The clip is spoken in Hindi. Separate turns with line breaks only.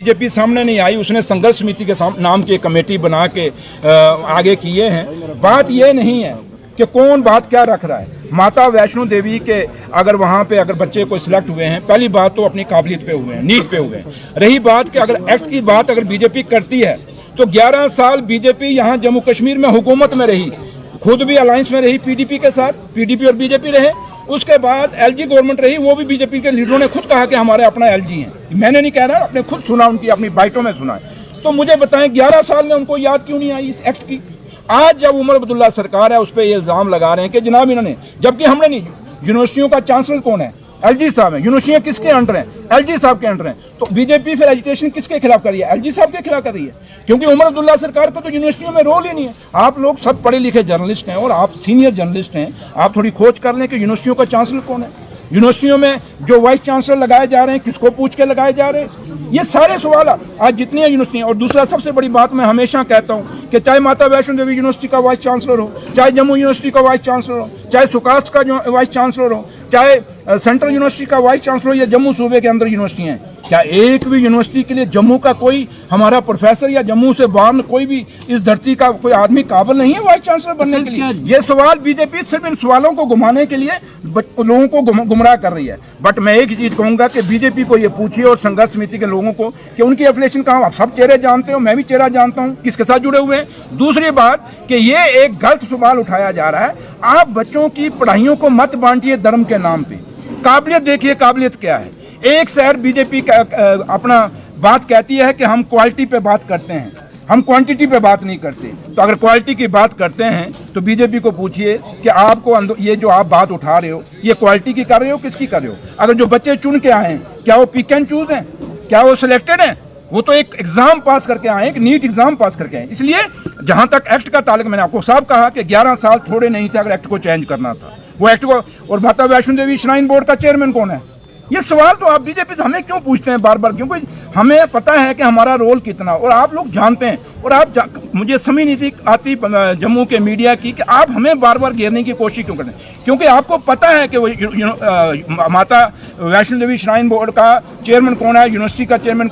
बीजेपी सामने नहीं आई, उसने संघर्ष समिति के नाम की कमेटी बना के आगे किए हैं। बात ये नहीं है कि कौन बात क्या रख रहा है। माता वैष्णो देवी के अगर वहाँ पे अगर बच्चे को सिलेक्ट हुए हैं, पहली बात तो अपनी काबिलियत पे हुए हैं, नीट पे हुए हैं। रही बात कि अगर एक्ट की बात अगर बीजेपी करती है तो 11 साल बीजेपी यहाँ जम्मू कश्मीर में हुकूमत में रही, खुद भी अलायंस में रही पीडीपी के साथ, पीडीपी और बीजेपी रहे। उसके बाद एलजी गवर्नमेंट रही, वो भी बीजेपी के लीडरों ने खुद कहा कि हमारे अपना एलजी हैं। मैंने नहीं कह रहा, आपने खुद सुना, उनकी अपनी बाइटों में सुना है। तो मुझे बताएं 11 साल में उनको याद क्यों नहीं आई इस एक्ट की। आज जब उमर अब्दुल्ला सरकार है उस पर ये इल्जाम लगा रहे हैं कि जनाब इन्होंने, जबकि हमने नहीं, यूनिवर्सिटियों का चांसलर कौन है? एलजी साहब हैं। यूनिवर्सिटियां किसके अंडर हैं? एलजी साहब के अंडर हैं। तो बीजेपी फिर एजुटेशन किसके खिलाफ कर रही है? एलजी साहब के खिलाफ कर रही है, क्योंकि उमर अब्दुल्ला सरकार को तो यूनिवर्सिटियों में रोल ही नहीं है। आप लोग सब पढ़े लिखे जर्नलिस्ट हैं और आप सीनियर जर्नलिस्ट हैं, आप थोड़ी खोज कर लें कि यूनिवर्सिटियों का चांसलर कौन है। यूनिवर्सिटियों में जो वाइस चांसलर लगाए जा रहे हैं, किसको पूछ के लगाए जा रहे हैं? ये सारे सवाल आज जितनी यूनिवर्सिटियां। और दूसरा सबसे बड़ी बात मैं हमेशा कहता हूं कि चाहे माता वैष्णो देवी यूनिवर्सिटी का वाइस चांसलर हो, चाहे जम्मू यूनिवर्सिटी का वाइस चांसलर हो, चाहे सुकास्ट का जो वाइस चांसलर हो, चाहे सेंट्रल यूनिवर्सिटी का वाइस चांसलर हो या जम्मू सूबे के अंदर यूनिवर्सिटी हैं, क्या एक भी यूनिवर्सिटी के लिए जम्मू का कोई हमारा प्रोफेसर या जम्मू से बाहर कोई भी इस धरती का कोई आदमी काबिल नहीं है वाइस चांसलर बनने के लिए? ये सवाल बीजेपी सिर्फ इन सवालों को घुमाने के लिए लोगों को गुमराह कर रही है। बट मैं एक चीज कहूंगा कि बीजेपी को ये पूछिए और संघर्ष समिति के लोगों को कि उनकी एफिलिएशन कहाँ। आप सब चेहरे जानते हो, मैं भी चेहरा जानता हूँ किसके साथ जुड़े हुए हैं। दूसरी बात कि ये एक गलत सवाल उठाया जा रहा है, आप बच्चों की पढ़ाइयों को मत बांटिए धर्म के नाम पे। काबिलियत देखिए, काबिलियत क्या है। एक शहर बीजेपी का अपना बात कहती है कि हम क्वालिटी पे बात करते हैं, हम क्वांटिटी पे बात नहीं करते। तो अगर क्वालिटी की बात करते हैं तो बीजेपी को पूछिए कि आपको ये जो आप बात उठा रहे हो, ये क्वालिटी की कर रहे हो, किसकी कर रहे हो? अगर जो बच्चे चुन के आए हैं, क्या वो पिक एंड चूज हैं? क्या वो सिलेक्टेड हैं? वो तो एक एग्जाम पास करके आए, एक नीट एग्जाम पास करके आए। इसलिए जहां तक एक्ट का ताल्लुक, मैंने आपको साफ कहा कि 11 साल थोड़े नहीं थे अगर एक्ट को चेंज करना था, वो एक्ट को। और माता वैष्णो देवी श्राइन बोर्ड का चेयरमैन कौन है? ये सवाल तो आप बीजेपी से हमें क्यों पूछते हैं बार बार? क्योंकि हमें पता है कि हमारा रोल कितना, और आप लोग जानते हैं। और मुझे समझ नहीं आती जम्मू के मीडिया की कि आप हमें बार बार घेरने की कोशिश क्यों करते हैं, क्योंकि आपको पता है कि वो माता वैष्णो देवी श्राइन बोर्ड का चेयरमैन कौन है, यूनिवर्सिटी का चेयरमैन